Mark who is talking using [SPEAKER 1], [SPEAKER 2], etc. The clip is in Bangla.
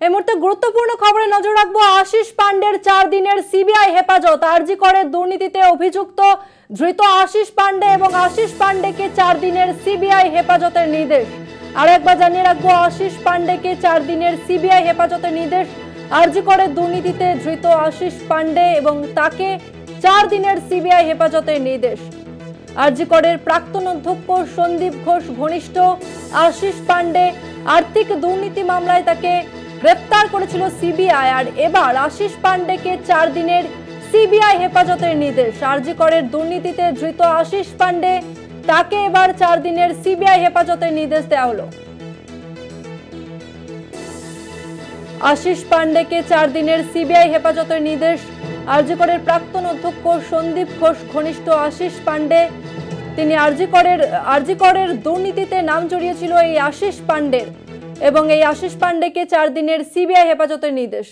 [SPEAKER 1] এই মুহূর্তে গুরুত্বপূর্ণ খবরে নজর রাখবো। আশিস পান্ডের 4 দিনের সিবিআই হেফাজত। আরজি করে দুর্নীতিতে অভিযুক্ত ধৃত আশিস পান্ডে এবং আশিস পান্ডেকে 4 দিনের সিবিআই হেফাজতের নির্দেশ। আর একবার জানিয়ে রাখবো, আশিস পান্ডেকে 4 দিনের সিবিআই হেফাজতের নির্দেশ। আরজি করে দুর্নীতিতে ধৃত আশিস পান্ডে এবং তাকে 4 দিনের সিবিআই হেফাজতের নির্দেশ। আরজি করের প্রাক্তন অধ্যক্ষ সন্দীপ ঘোষ ঘনিষ্ঠ আশিস পান্ডে আর্থিক দুর্নীতি মামলায় তাকে গ্রেফতার করেছিল সিবিআই। আর এবার আশিস পান্ডেকে 4 দিনের সিবিআই হেফাজতের নির্দেশ। আরজি করের দুর্নীতিতে ধৃত আশিস পান্ডে তাকে এবার 4 দিনের সিবিআই হেফাজতের নির্দেশ দেওয়া হলো। আশিস পান্ডেকে 4 দিনের সিবিআই হেফাজতের নির্দেশ। আরজি করের প্রাক্তন অধ্যক্ষ সন্দীপ ঘোষ ঘনিষ্ঠ আশিস পান্ডে, তিনি আরজি করের দুর্নীতিতে নাম জড়িয়েছিল এই আশিস পান্ডের, এবং এই আশিস পান্ডেকে 4 দিনের সিবিআই হেফাজতের নির্দেশ।